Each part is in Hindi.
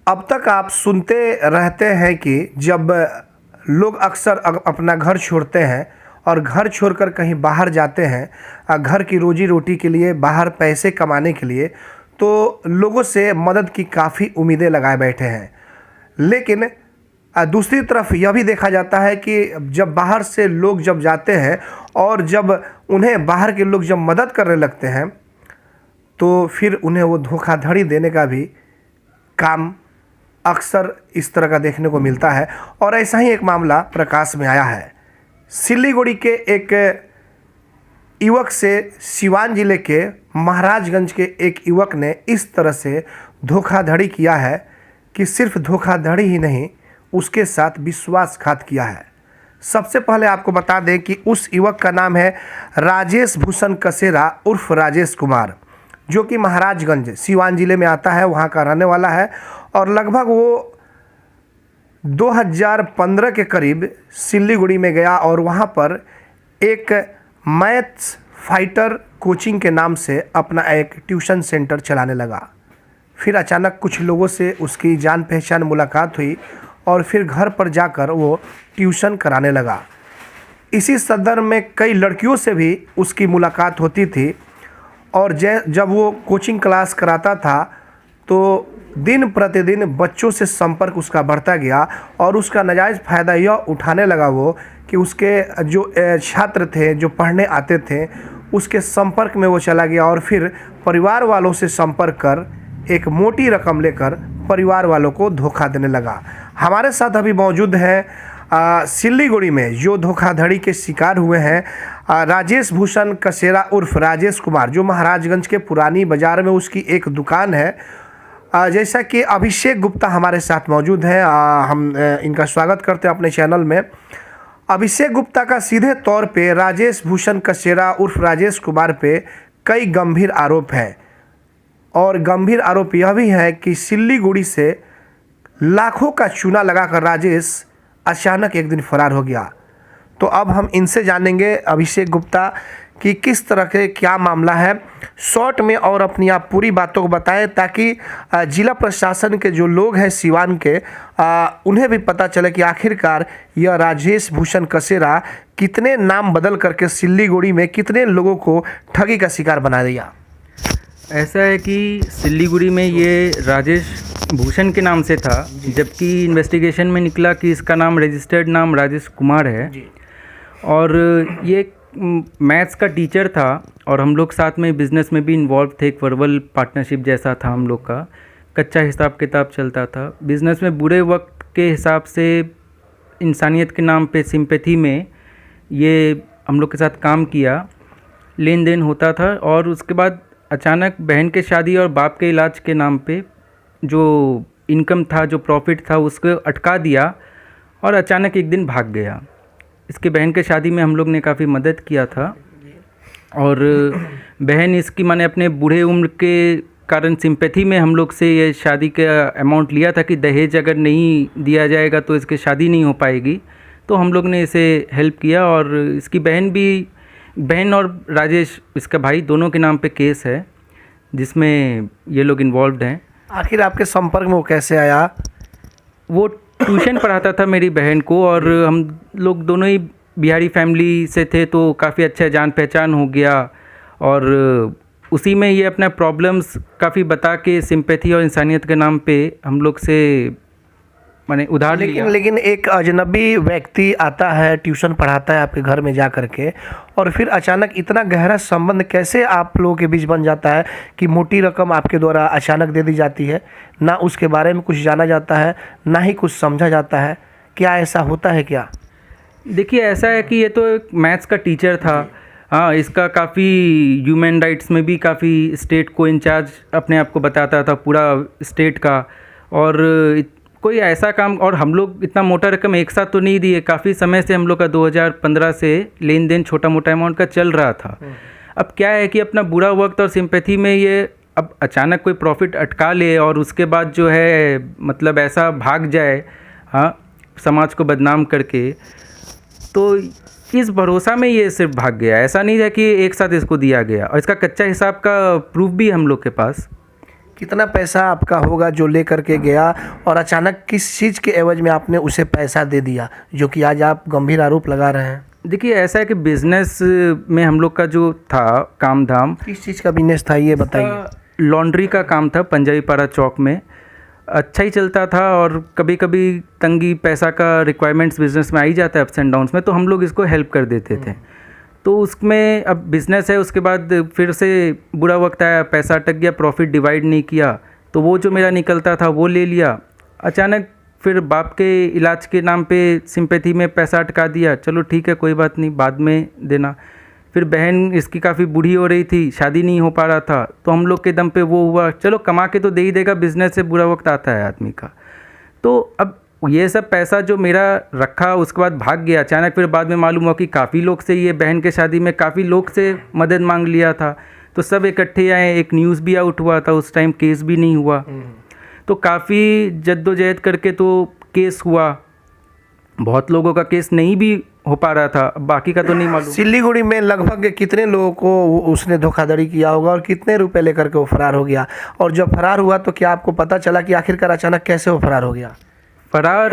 अब तक आप सुनते रहते हैं कि जब लोग अक्सर अपना घर छोड़ते हैं और घर छोड़कर कहीं बाहर जाते हैं, घर की रोजी रोटी के लिए, बाहर पैसे कमाने के लिए, तो लोगों से मदद की काफ़ी उम्मीदें लगाए बैठे हैं। लेकिन दूसरी तरफ यह भी देखा जाता है कि जब बाहर से लोग जब जाते हैं और जब उन्हें बाहर के लोग जब मदद करने लगते हैं, तो फिर उन्हें वो धोखाधड़ी देने का भी काम अक्सर इस तरह का देखने को मिलता है। और ऐसा ही एक मामला प्रकाश में आया है। सिलीगुड़ी के एक युवक से सिवान जिले के महाराजगंज के एक युवक ने इस तरह से धोखाधड़ी किया है कि सिर्फ धोखाधड़ी ही नहीं, उसके साथ विश्वासघात किया है। सबसे पहले आपको बता दें कि उस युवक का नाम है राजेश भूषण कसेरा उर्फ राजेश कुमार, जो कि महाराजगंज सिवान जिले में आता है, वहाँ का रहने वाला है। और लगभग वो 2015 के करीब सिलीगुड़ी में गया और वहाँ पर एक मैथ्स फाइटर कोचिंग के नाम से अपना एक ट्यूशन सेंटर चलाने लगा। फिर अचानक कुछ लोगों से उसकी जान पहचान मुलाकात हुई और फिर घर पर जाकर वो ट्यूशन कराने लगा। इसी सदर में कई लड़कियों से भी उसकी मुलाकात होती थी और जब वो कोचिंग क्लास कराता था तो दिन प्रतिदिन बच्चों से संपर्क उसका बढ़ता गया और उसका नाजायज़ फ़ायदा यह उठाने लगा वो कि उसके जो छात्र थे, जो पढ़ने आते थे, उसके संपर्क में वो चला गया और फिर परिवार वालों से संपर्क कर एक मोटी रकम लेकर परिवार वालों को धोखा देने लगा। हमारे साथ अभी मौजूद हैं सिलीगुड़ी में जो धोखाधड़ी के शिकार हुए हैं राजेश भूषण कसेरा उर्फ राजेश कुमार, जो महाराजगंज के पुरानी बाज़ार में उसकी एक दुकान है। जैसा कि अभिषेक गुप्ता हमारे साथ मौजूद हैं, हम इनका स्वागत करते हैं अपने चैनल में। अभिषेक गुप्ता का सीधे तौर पे राजेश भूषण कसेरा उर्फ राजेश कुमार पे कई गंभीर आरोप हैं और गंभीर आरोप यह भी है कि सिलीगुड़ी से लाखों का चूना लगाकर राजेश अचानक एक दिन फरार हो गया। तो अब हम इनसे जानेंगे अभिषेक गुप्ता कि किस तरह के क्या मामला है, शॉर्ट में और अपनी आप पूरी बातों को बताएं ताकि जिला प्रशासन के जो लोग हैं सिवान के उन्हें भी पता चले कि आखिरकार यह राजेश भूषण कसेरा कितने नाम बदल करके सिलीगुड़ी में कितने लोगों को ठगी का शिकार बना दिया। ऐसा है कि सिलीगुड़ी में ये राजेश भूषण के नाम से था, जबकि इन्वेस्टिगेशन में निकला कि इसका नाम रजिस्टर्ड नाम राजेश कुमार है और ये मैथ्स का टीचर था और हम लोग साथ में बिज़नेस में भी इन्वॉल्व थे। एक वर्बल पार्टनरशिप जैसा था, हम लोग का कच्चा हिसाब किताब चलता था। बिज़नेस में बुरे वक्त के हिसाब से इंसानियत के नाम पे सिंपैथी में ये हम लोग के साथ काम किया, लेन देन होता था। और उसके बाद अचानक बहन के शादी और बाप के इलाज के नाम पे जो इनकम था, जो प्रॉफिट था, उसको अटका दिया और अचानक एक दिन भाग गया। इसके बहन के शादी में हम लोग ने काफ़ी मदद किया था और बहन इसकी माने अपने बूढ़े उम्र के कारण सिंपैथी में हम लोग से ये शादी का अमाउंट लिया था कि दहेज अगर नहीं दिया जाएगा तो इसकी शादी नहीं हो पाएगी। तो हम लोग ने इसे हेल्प किया और इसकी बहन और राजेश इसका भाई दोनों के नाम पे केस है जिसमें ये लोग इन्वॉल्व्ड हैं। आखिर आपके संपर्क में वो कैसे आया? वो ट्यूशन पढ़ाता था मेरी बहन को और हम लोग दोनों ही बिहारी फैमिली से थे तो काफ़ी अच्छा जान पहचान हो गया और उसी में ये अपना प्रॉब्लम्स काफ़ी बता के सिंपैथी और इंसानियत के नाम पे हम लोग से माने उधार लिया। लेकिन एक अजनबी व्यक्ति आता है, ट्यूशन पढ़ाता है आपके घर में जा करके और फिर अचानक इतना गहरा संबंध कैसे आप लोगों के बीच बन जाता है कि मोटी रकम आपके द्वारा अचानक दे दी जाती है? ना उसके बारे में कुछ जाना जाता है, ना ही कुछ समझा जाता है। क्या ऐसा होता है क्या? देखिए, ऐसा है कि ये तो एक मैथ्स का टीचर था। हाँ, इसका काफ़ी ह्यूमन राइट्स में भी काफ़ी स्टेट को इंचार्ज अपने आप को बताता था, पूरा स्टेट का। और कोई ऐसा काम, और हम लोग इतना मोटा रकम एक साथ तो नहीं दिए, काफ़ी समय से हम लोग का 2015 से लेन देन छोटा मोटा अमाउंट का चल रहा था। अब क्या है कि अपना बुरा वक्त और सिंपैथी में ये अब अचानक कोई प्रॉफिट अटका ले और उसके बाद जो है मतलब ऐसा भाग जाए, हाँ, समाज को बदनाम करके, तो इस भरोसा में ये सिर्फ भाग गया। ऐसा नहीं है कि एक साथ इसको दिया गया और इसका कच्चा हिसाब का प्रूफ भी हम लोग के पास। कितना पैसा आपका होगा जो ले करके गया, और अचानक किस चीज़ के एवज में आपने उसे पैसा दे दिया जो कि आज आप गंभीर आरोप लगा रहे हैं? देखिए, ऐसा है कि बिजनेस में हम लोग का जो था काम धाम, किस चीज़ का बिजनेस था ये बताइए। लॉन्ड्री का काम था पंजाबी पाड़ा चौक में। अच्छा ही चलता था और कभी कभी तंगी पैसा का रिक्वायरमेंट्स बिजनेस में आ ही जाता है, अप्स एंड डाउन्स में, तो हम लोग इसको हेल्प कर देते थे। तो उसमें अब बिज़नेस है, उसके बाद फिर से बुरा वक्त आया, पैसा अटक गया, प्रॉफिट डिवाइड नहीं किया, तो वो जो मेरा निकलता था वो ले लिया। अचानक फिर बाप के इलाज के नाम पे सिंपैथी में पैसा अटका दिया। चलो ठीक है, कोई बात नहीं, बाद में देना। फिर बहन इसकी काफ़ी बूढ़ी हो रही थी, शादी नहीं हो पा रहा था, तो हम लोग के दम पे वो हुआ, चलो कमा के तो दे ही देगा, बिज़नेस से बुरा वक्त आता है आदमी का। तो अब ये सब पैसा जो मेरा रखा उसके बाद भाग गया अचानक। फिर बाद में मालूम हुआ कि काफ़ी लोग से, ये बहन के शादी में काफ़ी लोग से मदद मांग लिया था, तो सब इकट्ठे आए। एक न्यूज़ भी आउट हुआ था उस टाइम, केस भी नहीं हुआ। तो काफ़ी जद्दोजहद करके तो केस हुआ, बहुत लोगों का केस नहीं भी हो पा रहा था, बाकी का तो नहीं मालूम। सिलीगुड़ी में लगभग कितने लोगों को उसने धोखाधड़ी किया होगा और कितने रुपए लेकर के वो फरार हो गया? और जब फरार हुआ तो क्या आपको पता चला कि आखिरकार अचानक कैसे वो फरार हो गया? फरार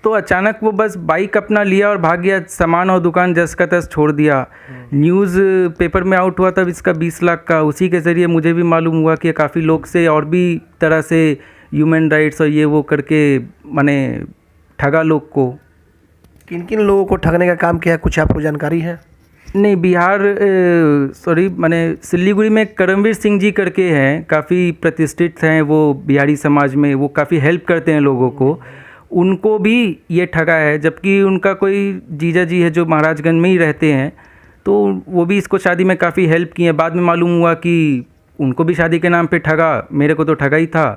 तो अचानक वो बस बाइक अपना लिया और भाग गया, सामान और दुकान जस का तस छोड़ दिया। न्यूज़ पेपर में आउट हुआ तब इसका 20 लाख का, उसी के ज़रिए मुझे भी मालूम हुआ कि काफ़ी लोग से और भी तरह से ह्यूमन राइट्स और ये वो करके माने ठगा लोग को। किन किन लोगों को ठगने का काम किया है, कुछ आपको जानकारी है? नहीं, बिहार माने सिलीगुड़ी में करमवीर सिंह जी करके हैं, काफ़ी प्रतिष्ठित हैं वो बिहारी समाज में, वो काफ़ी हेल्प करते हैं लोगों को, उनको भी ये ठगा है। जबकि उनका कोई जीजा जी है जो महाराजगंज में ही रहते हैं, तो वो भी इसको शादी में काफ़ी हेल्प किए। बाद में मालूम हुआ कि उनको भी शादी के नाम पे ठगा, मेरे को तो ठगा ही था।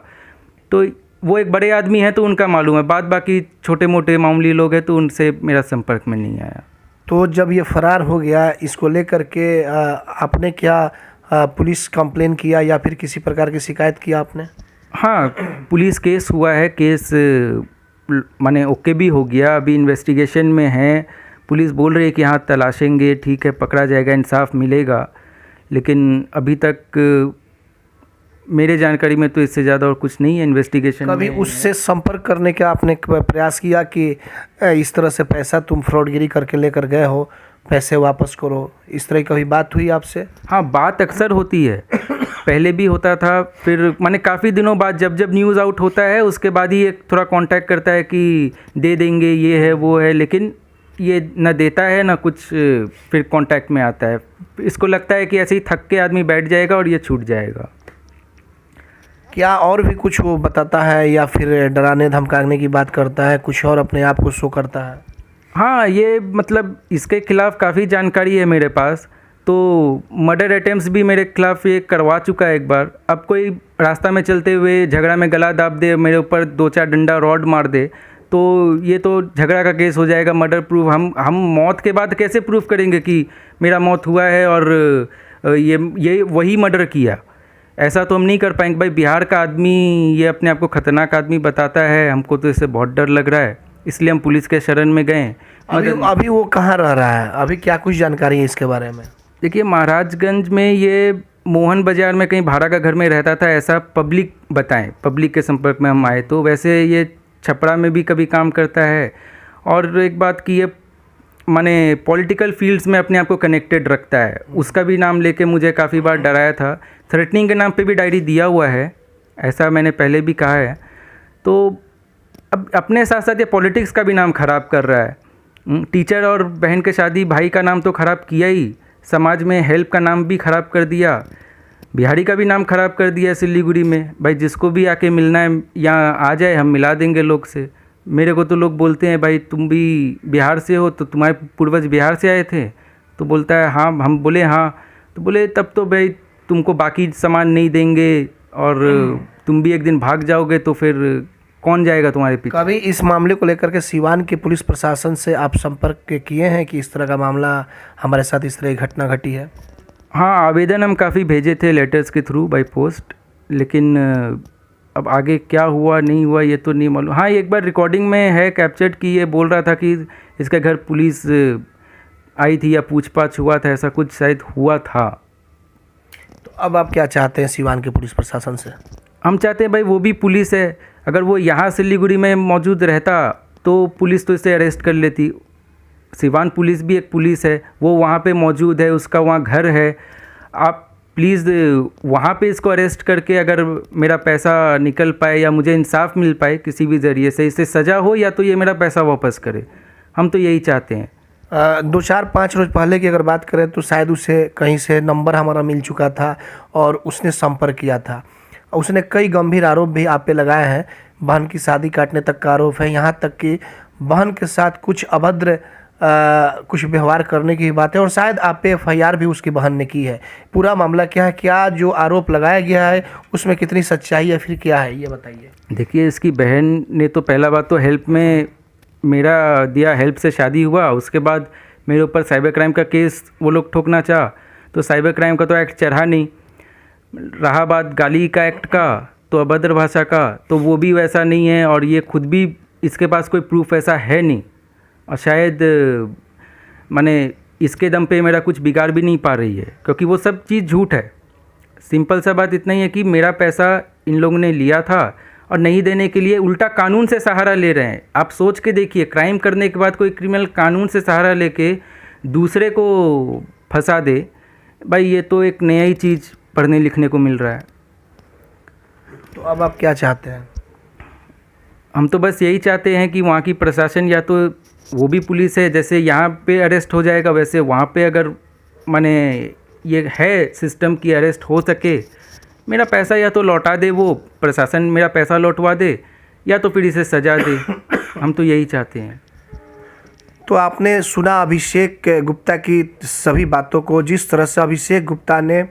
तो वो एक बड़े आदमी हैं तो उनका मालूम है, बाद बाकी छोटे मोटे मामूली लोग हैं तो उनसे मेरा संपर्क में नहीं आया। तो जब ये फरार हो गया, इसको लेकर के आपने क्या पुलिस कंप्लेन किया या फिर किसी प्रकार की शिकायत किया आपने? हाँ, पुलिस केस हुआ है, केस माने ओके भी हो गया, अभी इन्वेस्टिगेशन में है। पुलिस बोल रही है कि हाँ तलाशेंगे, ठीक है, पकड़ा जाएगा, इंसाफ मिलेगा। लेकिन अभी तक मेरे जानकारी में तो इससे ज़्यादा और कुछ नहीं है इन्वेस्टिगेशन। कभी उससे संपर्क करने का आपने प्रयास किया कि इस तरह से पैसा तुम फ्रॉडगिरी करके लेकर गए हो, पैसे वापस करो, इस तरह की कभी बात हुई आपसे? हाँ, बात अक्सर होती है, पहले भी होता था। फिर माने काफ़ी दिनों बाद जब जब न्यूज़ आउट होता है उसके बाद ही एक थोड़ा कांटेक्ट करता है कि दे देंगे, ये है वो है, लेकिन ये न देता है ना कुछ, फिर कांटेक्ट में आता है। इसको लगता है कि ऐसे ही थक के आदमी बैठ जाएगा और ये छूट जाएगा। क्या और भी कुछ वो बताता है या फिर डराने धमकाने की बात करता है, कुछ और अपने आप को शो करता है? हाँ, ये मतलब इसके खिलाफ़ काफ़ी जानकारी है मेरे पास। तो मर्डर अटेम्प्ट्स भी मेरे खिलाफ़ ये करवा चुका है एक बार। अब कोई रास्ता में चलते हुए झगड़ा में गला दाब दे, मेरे ऊपर 2-4 डंडा रॉड मार दे, तो ये तो झगड़ा का केस हो जाएगा, मर्डर प्रूफ। हम मौत के बाद कैसे प्रूफ करेंगे कि मेरा मौत हुआ है और ये वही मर्डर किया? ऐसा तो हम नहीं कर पाएंगे। भाई, बिहार का आदमी ये अपने आप को खतरनाक आदमी बताता है, हमको तो इससे बहुत डर लग रहा है, इसलिए हम पुलिस के शरण में गए। अभी वो कहाँ रह रहा है? अभी क्या कुछ जानकारी है इसके बारे में? देखिए, महाराजगंज में ये मोहन बाज़ार में कहीं भाड़ा का घर में रहता था, ऐसा पब्लिक बताएं, पब्लिक के संपर्क में हम आए तो। वैसे ये छपरा में भी कभी काम करता है। और एक बात कि ये माने पॉलिटिकल फील्ड्स में अपने आप को कनेक्टेड रखता है, उसका भी नाम लेके मुझे काफ़ी बार डराया था। थ्रेटनिंग के नाम पे भी डायरी दिया हुआ है, ऐसा मैंने पहले भी कहा है। तो अब अपने साथ साथ ये पॉलिटिक्स का भी नाम ख़राब कर रहा है। टीचर और बहन के शादी, भाई का नाम तो ख़राब किया ही, समाज में हेल्प का नाम भी ख़राब कर दिया, बिहारी का भी नाम ख़राब कर दिया सिलीगुड़ी में। भाई, जिसको भी आके मिलना है यहाँ आ जाए, हम मिला देंगे लोग से। मेरे को तो लोग बोलते हैं, भाई तुम भी बिहार से हो, तो तुम्हारे पूर्वज बिहार से आए थे? तो बोलता है हाँ। हम बोले हाँ, तो बोले तब तो भाई तुमको बाकी सामान नहीं देंगे और तुम भी एक दिन भाग जाओगे, तो फिर कौन जाएगा तुम्हारे पीछे? कभी इस मामले को लेकर के सीवान के पुलिस प्रशासन से आप संपर्क किए हैं कि इस तरह का मामला हमारे साथ, इस तरह की घटना घटी है? हाँ, आवेदन हम काफ़ी भेजे थे लेटर्स के थ्रू बाय पोस्ट, लेकिन अब आगे क्या हुआ नहीं हुआ ये तो नहीं मालूम। हाँ, एक बार रिकॉर्डिंग में है कैप्चर्ड कि ये बोल रहा था कि इसके घर पुलिस आई थी या पूछताछ हुआ था, ऐसा कुछ शायद हुआ था। तो अब आप क्या चाहते हैं सीवान के पुलिस प्रशासन से? हम चाहते हैं भाई वो भी पुलिस है, अगर वो यहाँ सिलीगुड़ी में मौजूद रहता तो पुलिस तो इसे अरेस्ट कर लेती। सिवान पुलिस भी एक पुलिस है, वो वहाँ पे मौजूद है, उसका वहाँ घर है। आप प्लीज़ वहाँ पे इसको अरेस्ट करके अगर मेरा पैसा निकल पाए या मुझे इंसाफ मिल पाए किसी भी ज़रिए से, इसे सज़ा हो या तो ये मेरा पैसा वापस करे, हम तो यही चाहते हैं। 2-4-5 रोज़ पहले की अगर बात करें तो शायद उसे कहीं से नंबर हमारा मिल चुका था और उसने संपर्क किया था। उसने कई गंभीर आरोप भी आप पे लगाए हैं, बहन की शादी काटने तक का आरोप है, यहाँ तक कि बहन के साथ कुछ अभद्र कुछ व्यवहार करने की बात है और शायद आप पे एफआईआर भी उसकी बहन ने की है। पूरा मामला क्या है, क्या जो आरोप लगाया गया है उसमें कितनी सच्चाई है, फिर क्या है ये बताइए। देखिए, इसकी बहन ने तो पहला बात तो हेल्प में मेरा दिया, हेल्प से शादी हुआ, उसके बाद मेरे ऊपर साइबर क्राइम का केस वो लोग ठोकना चाहा, तो साइबर क्राइम का तो एक्ट चढ़ा नहीं। रहा बात गाली का एक्ट का, तो अभद्र भाषा का, तो वो भी वैसा नहीं है और ये खुद भी, इसके पास कोई प्रूफ ऐसा है नहीं और शायद माने इसके दम पे मेरा कुछ बिगाड़ भी नहीं पा रही है, क्योंकि वो सब चीज़ झूठ है। सिंपल सा बात इतना ही है कि मेरा पैसा इन लोगों ने लिया था और नहीं देने के लिए उल्टा कानून से सहारा ले रहे हैं। आप सोच के देखिए, क्राइम करने के बाद कोई क्रिमिनल कानून से सहारा लेके दूसरे को फंसा दे, भाई ये तो एक नया ही चीज़ पढ़ने लिखने को मिल रहा है। तो अब आप क्या चाहते हैं? हम तो बस यही चाहते हैं कि वहाँ की प्रशासन, या तो वो भी पुलिस है, जैसे यहाँ पे अरेस्ट हो जाएगा वैसे वहाँ पे अगर माने ये है सिस्टम की अरेस्ट हो सके, मेरा पैसा या तो लौटा दे, वो प्रशासन मेरा पैसा लौटवा दे, या तो फिर इसे सजा दे। हम तो यही चाहते हैं। तो आपने सुना अभिषेक गुप्ता की सभी बातों को, जिस तरह से अभिषेक गुप्ता ने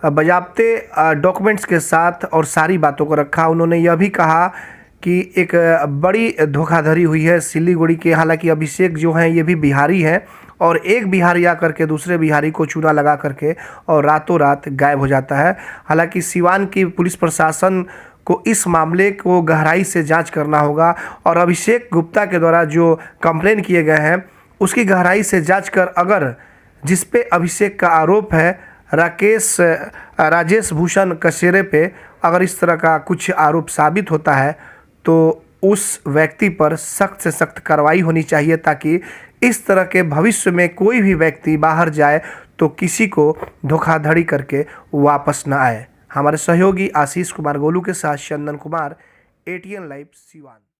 बाज़ाब्ते डॉक्यूमेंट्स के साथ और सारी बातों को रखा। उन्होंने यह भी कहा कि एक बड़ी धोखाधड़ी हुई है सिलीगुड़ी के। हालांकि अभिषेक जो हैं ये भी बिहारी हैं और एक बिहारी आकर के दूसरे बिहारी को चूना लगा करके और रातों रात गायब हो जाता है। हालांकि सिवान की पुलिस प्रशासन को इस मामले को गहराई से जांच करना होगा और अभिषेक गुप्ता के द्वारा जो कंप्लेन किए गए हैं उसकी गहराई से जांच कर, अगर जिस पे अभिषेक का आरोप है राजेश भूषण कसेरे पे, अगर इस तरह का कुछ आरोप साबित होता है तो उस व्यक्ति पर सख्त से सख्त कार्रवाई होनी चाहिए, ताकि इस तरह के भविष्य में कोई भी व्यक्ति बाहर जाए तो किसी को धोखाधड़ी करके वापस न आए। हमारे सहयोगी आशीष कुमार गोलू के साथ चंदन कुमार, ATN लाइव सिवान।